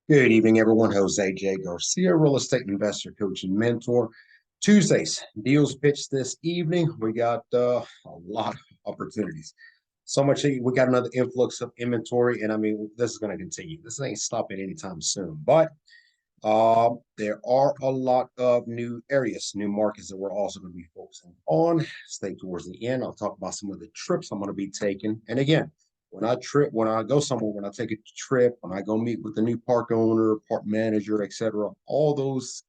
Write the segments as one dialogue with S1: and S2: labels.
S1: Good evening, everyone. Jose J. Garcia, real estate investor, coach, and mentor. Tuesdays, deals pitched this evening. We got a lot of opportunities. So much, we got another influx of inventory, and I mean, this is going to continue. This ain't stopping anytime soon. But there are a lot of new areas, new markets that we're also going to be focusing on. Stay towards the end. I'll talk about some of the trips I'm going to be taking. And again, when I go somewhere, when I take a trip, when I go meet with the new park owner, park manager, etc., all those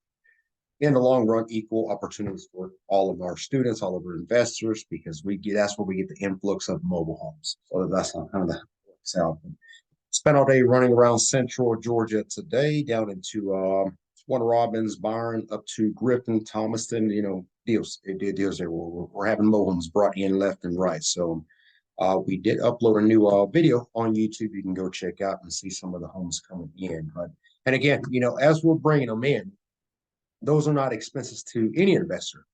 S1: in the long run equal opportunities for all of our students, all of our investors, because that's where we get the influx of mobile homes. So that's how kind of the works out. Spent all day running around central Georgia today, down into Warner Robins, Byron, up to Griffin, Thomaston, deals there. We're having mobile homes brought in left and right. So we did upload a new video on YouTube. You can go check out and see some of the homes coming in. And again, as we're bringing them in, those are not expenses to any investor.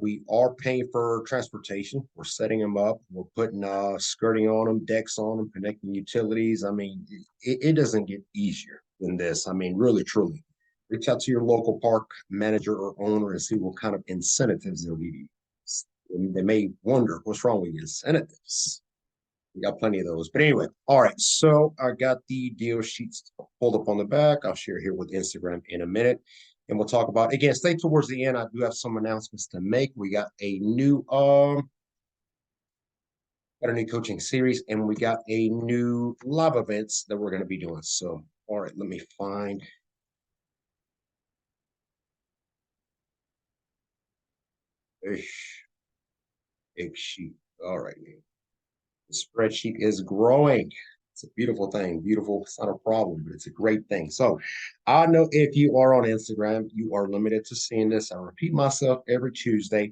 S1: We are paying for transportation. We're setting them up. We're putting skirting on them, decks on them, connecting utilities. I mean, it doesn't get easier than this. I mean, really, truly. Reach out to your local park manager or owner and see what kind of incentives they'll give you. They may wonder what's wrong with incentives. We got plenty of those. But anyway, all right. So I got the deal sheets pulled up on the back. I'll share here with Instagram in a minute. And we'll talk about again, stay towards the end. I do have some announcements to make. We got a new coaching series, and we got a new live events that we're going to be doing. So, all right, let me find a sheet. All right. The spreadsheet is growing. It's a beautiful thing. Beautiful. It's not a problem, but it's a great thing. So I know if you are on Instagram, you are limited to seeing this. I repeat myself every Tuesday.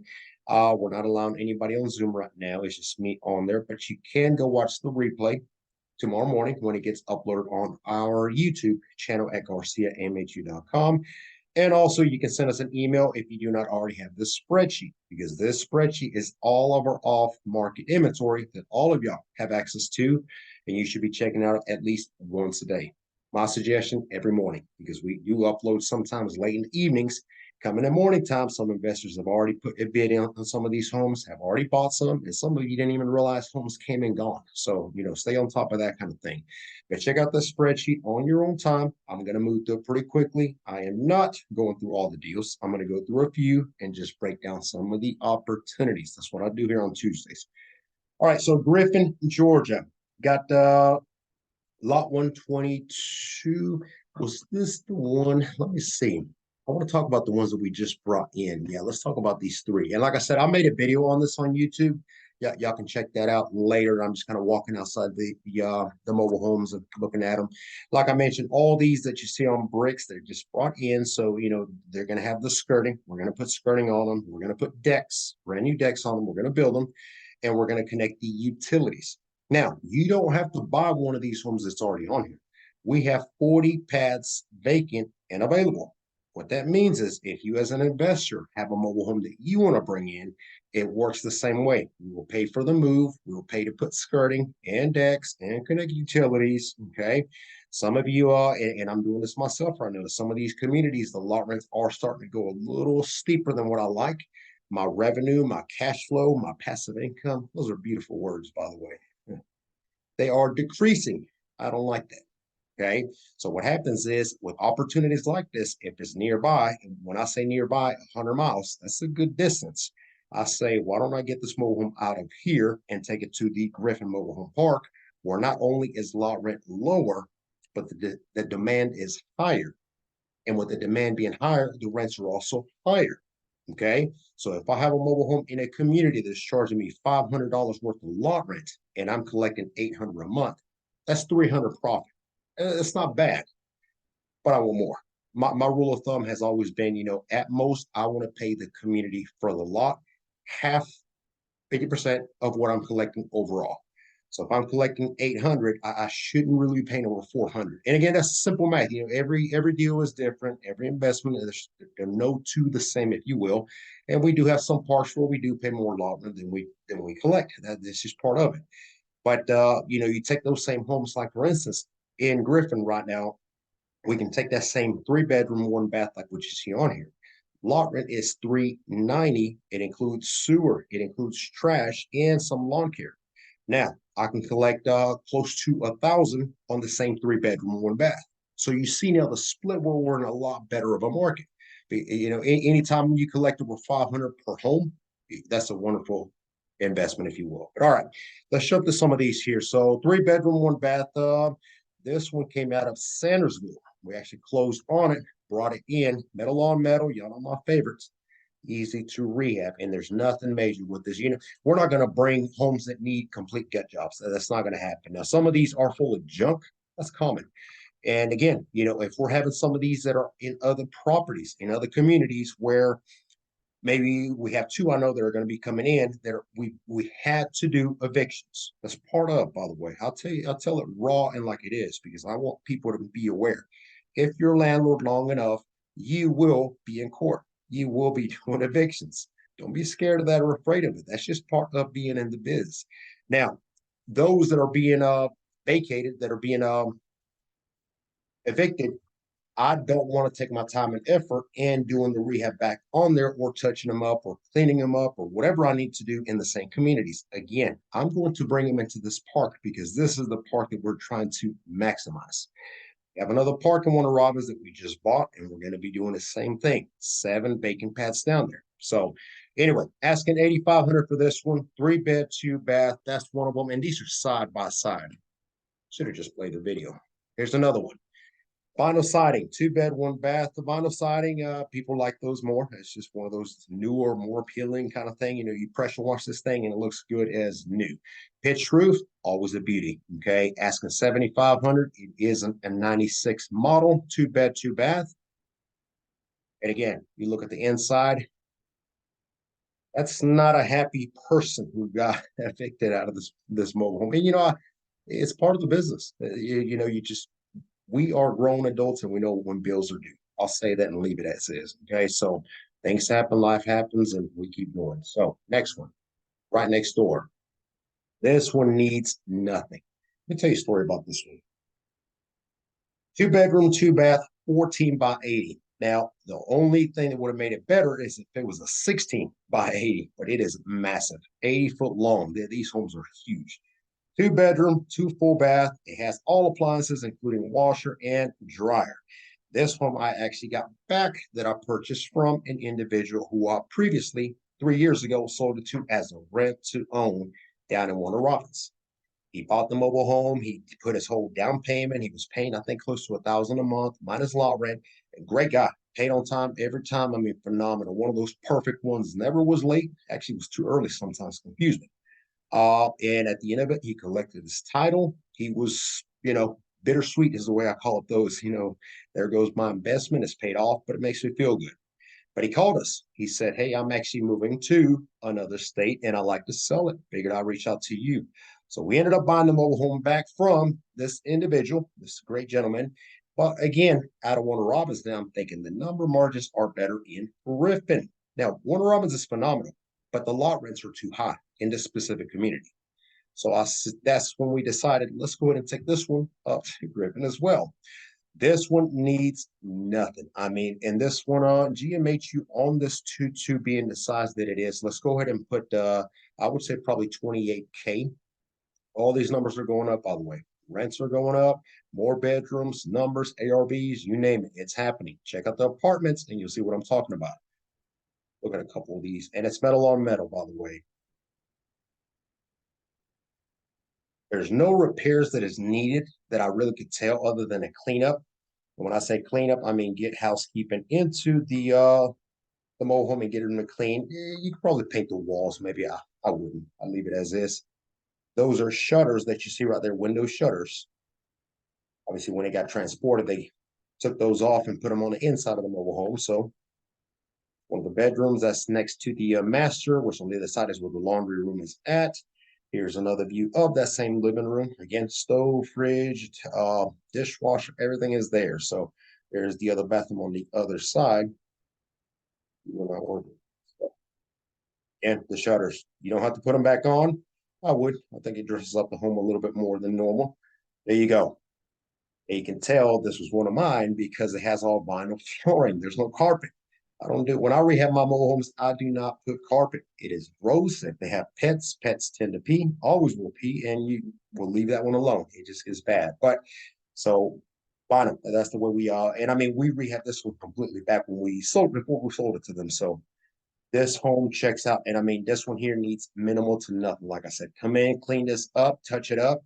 S1: We're not allowing anybody on Zoom right now. It's just me on there, but you can go watch the replay tomorrow morning when it gets uploaded on our YouTube channel at garciamhu.com. And also, you can send us an email if you do not already have this spreadsheet, because this spreadsheet is all of our off-market inventory that all of y'all have access to, and you should be checking out at least once a day. My suggestion, every morning, because we do upload sometimes late in the evenings. Coming in morning time, some investors have already put a bid in on some of these homes, have already bought some, and some of you didn't even realize homes came and gone. So, stay on top of that kind of thing. But check out the spreadsheet on your own time. I'm going to move through it pretty quickly. I am not going through all the deals. I'm going to go through a few and just break down some of the opportunities. That's what I do here on Tuesdays. All right, so Griffin, Georgia, got lot 122. Was this the one? Let me see. I want to talk about the ones that we just brought in. Yeah, let's talk about these three. And like I said, I made a video on this on YouTube. Yeah, y'all can check that out later. I'm just kind of walking outside the mobile homes and looking at them. Like I mentioned, all these that you see on bricks, they're just brought in. So, they're going to have the skirting. We're going to put skirting on them. We're going to put decks, brand new decks on them. We're going to build them, and we're going to connect the utilities. Now, you don't have to buy one of these homes that's already on here. We have 40 pads vacant and available. What that means is if you as an investor have a mobile home that you want to bring in, it works the same way. We will pay for the move. We will pay to put skirting and decks and connect utilities. Okay. Some of you are, and I'm doing this myself right now, some of these communities, the lot rents are starting to go a little steeper than what I like. My revenue, my cash flow, my passive income, those are beautiful words, by the way. They are decreasing. I don't like that. Okay. So what happens is with opportunities like this, if it's nearby, and when I say nearby, 100 miles, that's a good distance. I say, why don't I get this mobile home out of here and take it to the Griffin Mobile Home Park, where not only is lot rent lower, but the demand is higher. And with the demand being higher, the rents are also higher. Okay. So if I have a mobile home in a community that's charging me $500 worth of lot rent and I'm collecting $800 a month, that's 300 profit. It's not bad, but I want more. My rule of thumb has always been, at most, I want to pay the community for the lot half, 50% of what I'm collecting overall. So if I'm collecting 800, I shouldn't really be paying over 400. And again, that's simple math. Every deal is different. Every investment is no two the same, if you will. And we do have some parts where we do pay more lot than we collect. This is part of it. But you take those same homes, like for instance, in Griffin right now, We can take that same 3 bedroom, 1 bath like what you see on here. Lot rent is $390. It includes sewer, it includes trash, and some lawn care. Now I can collect close to 1,000 on the same 3 bedroom, 1 bath. So you see now the split where we're in a lot better of a market. You know, anytime you collect over 500 per home, that's a wonderful investment, if you will. But all right, let's jump to some of these here. So 3 bedroom, 1 bath. This one came out of Sandersville. We actually closed on it, brought it in, metal on metal. Y'all know my favorites. Easy to rehab, and there's nothing major with this. You know, we're not going to bring homes that need complete gut jobs. That's not going to happen. Now, some of these are full of junk. That's common. And again, you know, if we're having some of these that are in other properties, in other communities where maybe we have two I know that are going to be coming in that are, we had to do evictions. That's part of, by the way. I'll tell you, I'll tell it raw and like it is because I want people to be aware. If you're landlord long enough, you will be in court. You will be doing evictions. Don't be scared of that or afraid of it. That's just part of being in the biz. Now, those that are being vacated, that are being evicted, I don't want to take my time and effort in doing the rehab back on there or touching them up or cleaning them up or whatever I need to do in the same communities. Again, I'm going to bring them into this park because this is the park that we're trying to maximize. We have another park in Warner Robins that we just bought, and we're going to be doing the same thing. 7 vacant pads down there. So anyway, asking 8,500 for this one. 3 bed, 2 bath. That's one of them. And these are side by side. Should have just played the video. Here's another one. Vinyl siding, 2 bed, 1 bath. The vinyl siding, people like those more. It's just one of those newer, more appealing kind of thing. You know, you pressure wash this thing and it looks good as new. Pitched roof, always a beauty. Okay, asking 7,500. It is a 96 model, 2 bed, 2 bath. And again, you look at the inside. That's not a happy person who got evicted out of this mobile home. And you know, it's part of the business. You know, you just we are grown adults and we know when bills are due. I'll say that and leave it as is. Okay. So things happen, life happens, and we keep going. So next one, right next door. This one needs nothing. Let me tell you a story about this one. 2 bedroom, 2 bath, 14 by 80. Now, the only thing that would have made it better is if it was a 16 by 80, but it is massive, 80-foot long. These homes are huge. 2 bedroom, 2 full bath. It has all appliances, including washer and dryer. This home I actually got back that I purchased from an individual who I previously, 3 years ago, sold it to as a rent to own down in Warner Robins. He bought the mobile home. He put his whole down payment. He was paying, I think, close to 1,000 a month, minus lot rent. Great guy, paid on time every time. I mean, phenomenal. One of those perfect ones. Never was late. Actually, was too early. Sometimes confused me. And at the end of it, he collected his title. He was, you know, bittersweet is the way I call it. Those, you know, there goes my investment. It's paid off, but it makes me feel good. But he called us. He said, "Hey, I'm actually moving to another state and I like to sell it. Figured I'd reach out to you." So we ended up buying the mobile home back from this individual, this great gentleman. But again, out of Warner Robins, now I'm thinking the number margins are better in Griffin. Now, Warner Robins is phenomenal, but the lot rents are too high in this specific community. So that's when we decided, let's go ahead and take this one up to Griffin as well. This one needs nothing. I mean, and this one, GMHU on this 2-2 being the size that it is, let's go ahead and put, I would say probably 28K. All these numbers are going up, by the way. Rents are going up, more bedrooms, numbers, ARVs, you name it. It's happening. Check out the apartments and you'll see what I'm talking about. Look at a couple of these. And it's metal on metal, by the way. There's no repairs that is needed that I really could tell other than a cleanup. And when I say cleanup, I mean get housekeeping into the mobile home and get them to clean. You could probably paint the walls. Maybe I wouldn't. I leave it as is. Those are shutters that you see right there, window shutters. Obviously, when they got transported, they took those off and put them on the inside of the mobile home. So one of the bedrooms that's next to the master, which on the other side is where the laundry room is at. Here's another view of that same living room. Again, stove, fridge, dishwasher, everything is there. So there's the other bathroom on the other side. And the shutters, you don't have to put them back on. I would. I think it dresses up the home a little bit more than normal. There you go. And you can tell this was one of mine because it has all vinyl flooring. There's no carpet. I don't do when I rehab my mobile homes, I do not put carpet. It is gross. If they have pets, pets tend to pee, always will pee, and you will leave that one alone. It just is bad. But so vinyl, that's the way we are. And I mean, we rehab this one completely back when we sold before we sold it to them. So this home checks out. And I mean, this one here needs minimal to nothing. Like I said, come in, clean this up, touch it up,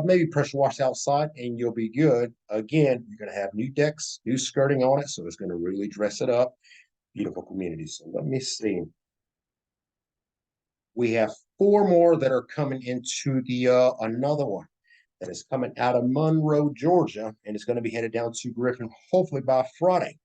S1: maybe pressure wash outside, and you'll be good. Again, you're going to have new decks, new skirting on it. So it's going to really dress it up. Beautiful community. So let me see. We have four more that are coming into the another one that is coming out of Monroe, Georgia, and it's going to be headed down to Griffin, hopefully by Friday.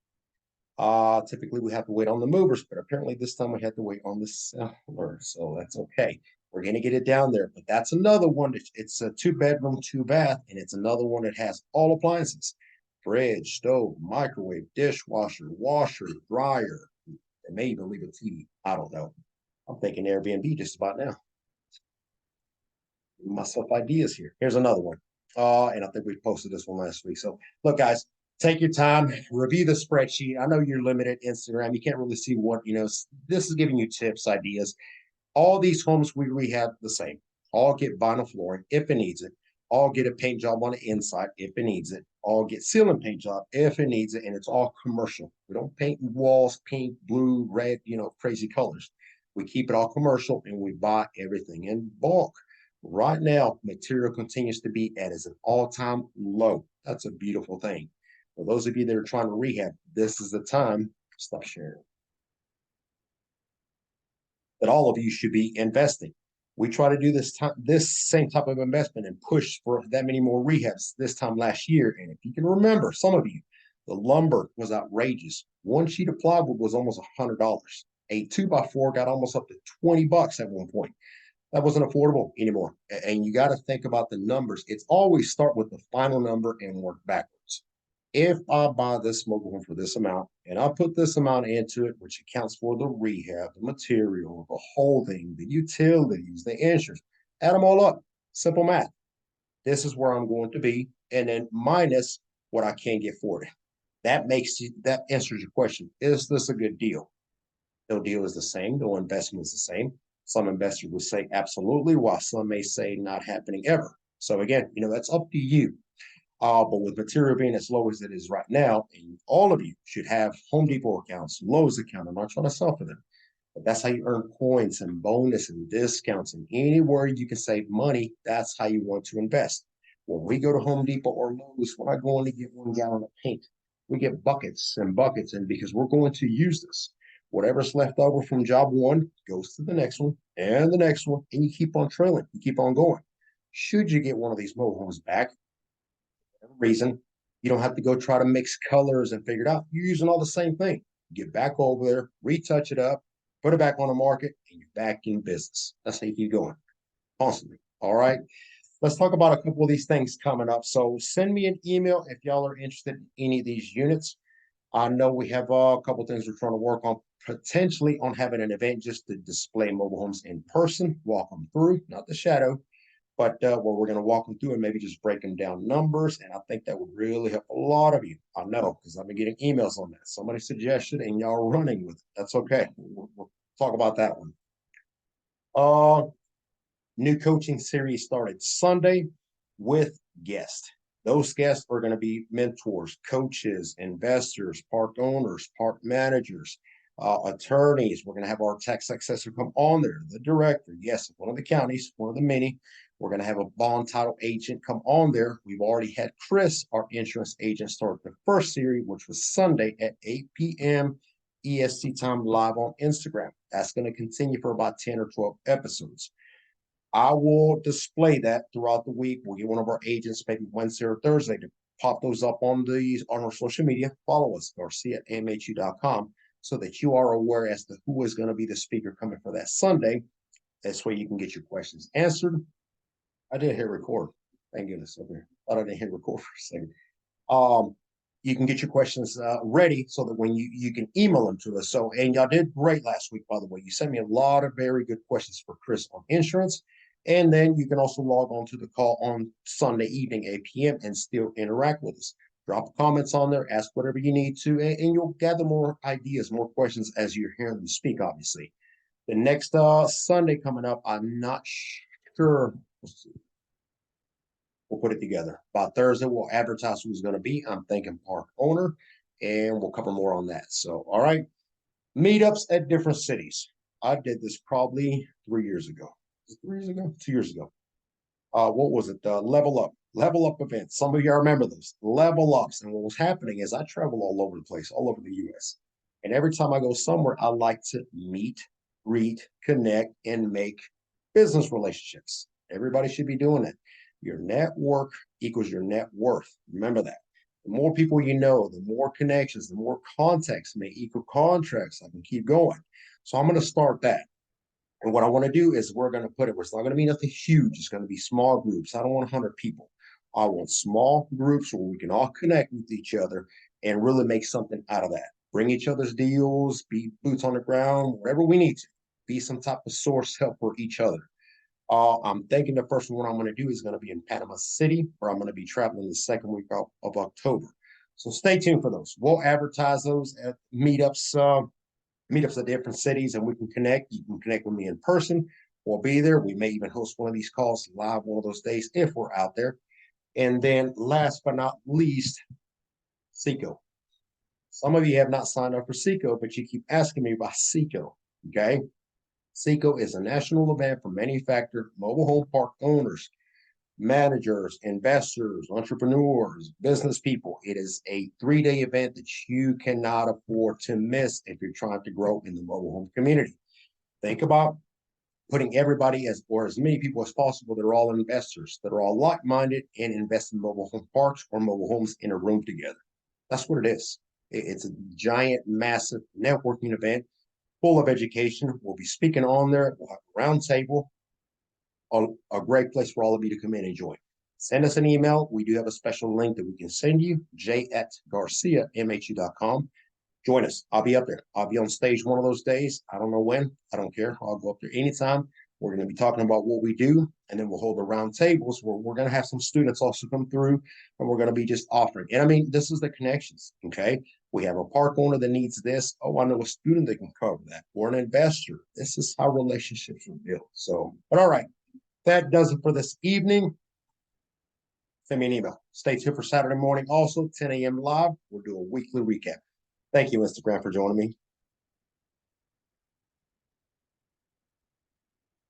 S1: Typically we have to wait on the movers, but apparently this time we have to wait on the seller, so that's okay. We're gonna get it down there, but that's another one. It's a 2-bedroom, 2-bath, and it's another one that has all appliances: fridge, stove, microwave, dishwasher, washer, dryer. They may even leave a TV. I don't know. I'm thinking Airbnb just about now. Myself ideas here. Here's another one. And I think we posted this one last week. So look, guys, take your time, review the spreadsheet. I know you're limited Instagram. You can't really see what, this is giving you tips, ideas. All these homes we rehab the same. All get vinyl flooring if it needs it. All get a paint job on the inside if it needs it. All get ceiling paint job if it needs it. And it's all commercial. We don't paint walls, pink, blue, red, crazy colors. We keep it all commercial and we buy everything in bulk. Right now, material continues to be at an all-time low. That's a beautiful thing. For those of you that are trying to rehab, this is the time. Stop sharing. That all of you should be investing. We try to do this same type of investment and push for that many more rehabs this time last year. And if you can remember, some of you, the lumber was outrageous. One sheet of plywood was almost $100. A 2x4 got almost up to $20 at one point. That wasn't affordable anymore. And you got to think about the numbers. It's always start with the final number and work backwards. If I buy this mobile home for this amount and I put this amount into it, which accounts for the rehab, the material, the holding, the utilities, the insurance, add them all up. Simple math. This is where I'm going to be. And then minus what I can get for it. That answers your question. Is this a good deal? No deal is the same. No investment is the same. Some investors will say absolutely, while some may say not happening ever. So again, that's up to you. But with material being as low as it is right now, and all of you should have Home Depot accounts, Lowe's account. I'm not trying to sell for them, but that's how you earn points and bonus and discounts. And anywhere you can save money, that's how you want to invest. When we go to Home Depot or Lowe's, we're not going to get 1 gallon of paint. We get buckets and buckets, and because we're going to use this. Whatever's left over from job one goes to the next one and the next one, and you keep on trailing. You keep on going. Should you get one of these mobile homes back, reason, you don't have to go try to mix colors and figure it out. You're using all the same thing. Get back over there, retouch it up, put it back on the market, and you're back in business. That's how you keep going constantly. All right. Let's talk about a couple of these things coming up. So send me an email if y'all are interested in any of these units. I know we have a couple of things we're trying to work on, potentially on having an event just to display mobile homes in person, walk them through, not the shadow, but where we're going to walk them through and maybe just break them down numbers. And I think that would really help a lot of you. I know, because I've been getting emails on that. Somebody suggested and y'all are running with it. That's okay. We'll talk about that one. New coaching series started Sunday with guests. Those guests are going to be mentors, coaches, investors, park owners, park managers, attorneys. We're going to have our tax successor come on there, the director, yes, one of the counties, one of the many. We're going to have a bond title agent come on there. We've already had Chris, our insurance agent, start the first series, which was Sunday at 8 p.m. EST time live on Instagram. That's going to continue for about 10 or 12 episodes. I will display that throughout the week. We'll get one of our agents maybe Wednesday or Thursday to pop those up on our social media. Follow us, Garcia@amhu.com, so that you are aware as to who is going to be the speaker coming for that Sunday. That's where you can get your questions answered. I did hit record. Thank goodness. Okay. Thought I didn't hit record for a second. You can get your questions ready so that when you can email them to us. So, and y'all did great last week, by the way. You sent me a lot of very good questions for Chris on insurance. And then you can also log on to the call on Sunday evening, 8 p.m., and still interact with us. Drop comments on there, ask whatever you need to, and you'll gather more ideas, more questions as you're hearing them speak, obviously. The next Sunday coming up, I'm not sure. We'll put it together. By Thursday, we'll advertise who's going to be. I'm thinking park owner, and we'll cover more on that. So, all right. Meetups at different cities. I did this probably 3 years ago. 3 years ago? 2 years ago. What was it? Level up events. Some of you remember those level ups. And what was happening is I travel all over the place, all over the US. And every time I go somewhere, I like to meet, greet, connect, and make business relationships. Everybody should be doing that. Your network equals your net worth. Remember that. The more people you know, the more connections, the more contacts may equal contracts. I can keep going. So I'm going to start that. And what I want to do is we're going to put it, it's not going to be nothing huge. It's going to be small groups. I don't want 100 people. I want small groups where we can all connect with each other and really make something out of that. Bring each other's deals, be boots on the ground, whatever we need to, be some type of source help for each other. I'm thinking the first one I'm going to do is going to be in Panama City, where I'm going to be traveling the second week of October. So stay tuned for those. We'll advertise those at meetups at different cities, and we can connect. You can connect with me in person. We'll be there. We may even host one of these calls live one of those days if we're out there. And then last but not least, Seco. Some of you have not signed up for Seco, but you keep asking me about Seco. Okay. Seco is a national event for manufactured mobile home park owners, managers, investors, entrepreneurs, business people. It is a 3-day event that you cannot afford to miss if you're trying to grow in the mobile home community. Think about putting everybody or as many people as possible that are all investors, that are all like-minded and invest in mobile home parks or mobile homes in a room together. That's what it is. It's a giant, massive networking event full of education. We'll be speaking on there. We'll have a round table, a great place for all of you to come in and join. Send us an email. We do have a special link that we can send you, j@garciamhu.com. Join us. I'll be up there. I'll be on stage one of those days. I don't know when. I don't care. I'll go up there anytime. We're going to be talking about what we do, and then we'll hold the round tables where we're going to have some students also come through, and we're going to be just offering. And I mean, this is the connections, okay? We have a park owner that needs this. Oh, I know a student that can cover that, or an investor. This is how relationships are built. So, but all right, that does it for this evening. Send me an email. Stay tuned for Saturday morning. Also, 10 a.m. live. We'll do a weekly recap. Thank you, Instagram, for joining me.